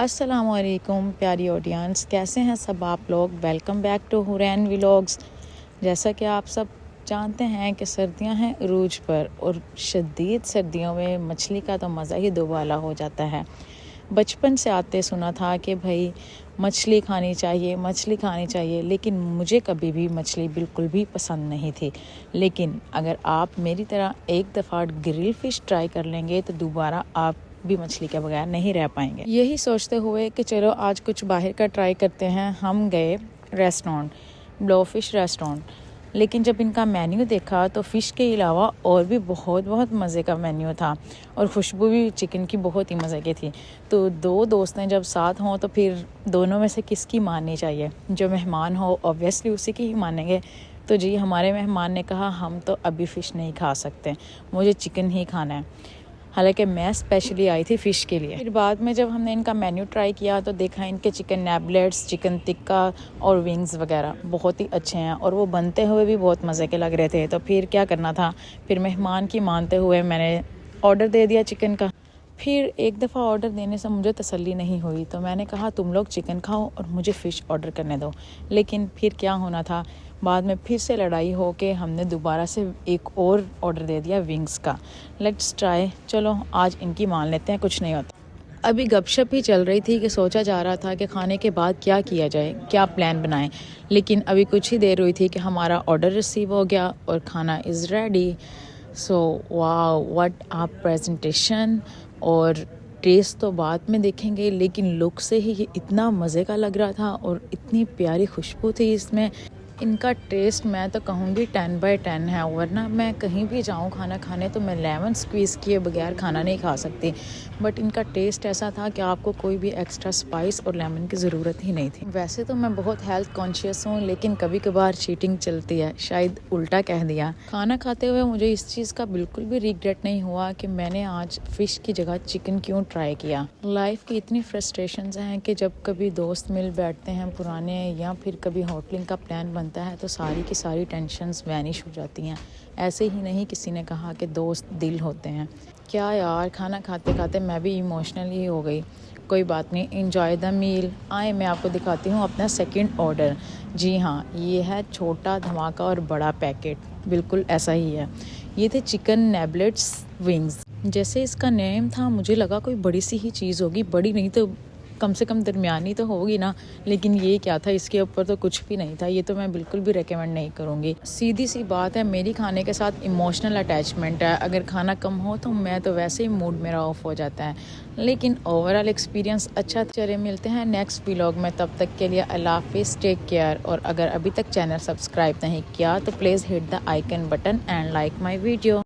अस्सलामुअलैकुम प्यारी ऑडियंस, कैसे हैं सब आप लोग। Welcome back to Hurain vlogs. जैसा कि आप सब जानते हैं कि सर्दियां हैं अरूज पर और शदीद सर्दियों में मछली का तो मज़ा ही दुबाला हो जाता है। बचपन से आते सुना था कि भाई मछली खानी चाहिए, मछली खानी चाहिए, लेकिन मुझे कभी भी मछली बिल्कुल भी पसंद नहीं थी। लेकिन अगर आप मेरी तरह एक दफ़ा ग्रिल फ़िश ट्राई कर लेंगे तो दोबारा आप भी मछली के बगैर नहीं रह पाएंगे। यही सोचते हुए कि चलो आज कुछ बाहर का ट्राई करते हैं, हम गए रेस्टोरेंट, ब्लोफिश रेस्टोरेंट। लेकिन जब इनका मेन्यू देखा तो फ़िश के अलावा और भी बहुत मज़े का मेन्यू था और खुशबू भी चिकन की बहुत ही मज़े की थी। तो दो दोस्तें जब साथ हों तो फिर दोनों में से किसकी माननी चाहिए। जो मेहमान हो ऑब्वियसली उसी की ही मानेंगे। तो जी हमारे मेहमान ने कहा हम तो अभी फ़िश नहीं खा सकते, मुझे चिकन ही खाना है। हालांकि मैं स्पेशली आई थी फ़िश के लिए। फिर बाद में जब हमने इनका मेन्यू ट्राई किया तो देखा इनके चिकन नैबलेट्स, चिकन टिक्का और विंग्स वगैरह बहुत ही अच्छे हैं और वो बनते हुए भी बहुत मज़े के लग रहे थे। तो फिर क्या करना था, फिर मेहमान की मानते हुए मैंने ऑर्डर दे दिया चिकन का। फिर एक दफ़ा ऑर्डर देने से मुझे तसल्ली नहीं हुई तो मैंने कहा तुम लोग चिकन खाओ और मुझे फ़िश ऑर्डर करने दो। लेकिन फिर क्या होना था, बाद में फिर से लड़ाई हो के हमने दोबारा से एक और ऑर्डर दे दिया विंग्स का। लेट्स ट्राई, चलो आज इनकी मान लेते हैं, कुछ नहीं होता। अभी गपशप ही चल रही थी कि सोचा जा रहा था कि खाने के बाद क्या किया जाए, क्या प्लान बनाएं। लेकिन अभी कुछ ही देर हुई थी कि हमारा ऑर्डर रिसीव हो गया और खाना is ready. So wow, what a presentation. और टेस्ट तो बाद में देखेंगे, लेकिन लुक से ही ये इतना मज़े का लग रहा था और इतनी प्यारी खुशबू थी इसमें। इनका टेस्ट मैं तो कहूँगी 10/10 है। वरना मैं कहीं भी जाऊँ खाना खाने तो मैं लेमन स्क्वीज़ किए बगैर खाना नहीं खा सकती। बट इनका टेस्ट ऐसा था कि आपको कोई भी एक्स्ट्रा स्पाइस और लेमन की ज़रूरत ही नहीं थी। वैसे तो मैं बहुत हेल्थ कॉन्शियस हूँ, लेकिन कभी कभार चीटिंग चलती है, शायद उल्टा कह दिया। खाना खाते हुए मुझे इस चीज़ का बिल्कुल भी रिग्रेट नहीं हुआ कि मैंने आज फ़िश की जगह चिकन क्यों ट्राई किया। लाइफ की इतनी फ्रस्ट्रेशंस हैं कि जब कभी दोस्त मिल बैठते हैं पुराने या फिर कभी होटलिंग का प्लान बनता है तो सारी की सारी टेंशन्स वैनिश हो जाती हैं। ऐसे ही नहीं, किसी ने कहा कि दोस्त दिल होते हैं। क्या यार, खाना खाते खाते मैं भी इमोशनल ही हो गई। कोई बात नहीं, एंजॉय द मील। आए मैं आपको दिखाती हूँ अपना सेकंड ऑर्डर। जी हाँ, ये है छोटा धमाका और बड़ा पैकेट, बिल्कुल ऐसा ही है। ये थे चिकन नैबलेट्स विंग्स। जैसे इसका नेम था मुझे लगा कोई बड़ी सी ही चीज़ होगी, बड़ी नहीं तो कम से कम दरमियानी तो होगी ना। लेकिन ये क्या था, इसके ऊपर तो कुछ भी नहीं था। ये तो मैं बिल्कुल भी रेकमेंड नहीं करूँगी। सीधी सी बात है, मेरी खाने के साथ इमोशनल अटैचमेंट है। अगर खाना कम हो तो मैं तो वैसे ही मूड मेरा ऑफ हो जाता है। लेकिन ओवरऑल एक्सपीरियंस अच्छा। चले मिलते हैं नेक्स्ट व्लॉग में, तब तक के लिए अल्लाह हाफिज़, टेक केयर। और अगर अभी तक चैनल सब्सक्राइब नहीं किया तो please hit the icon button and like my video.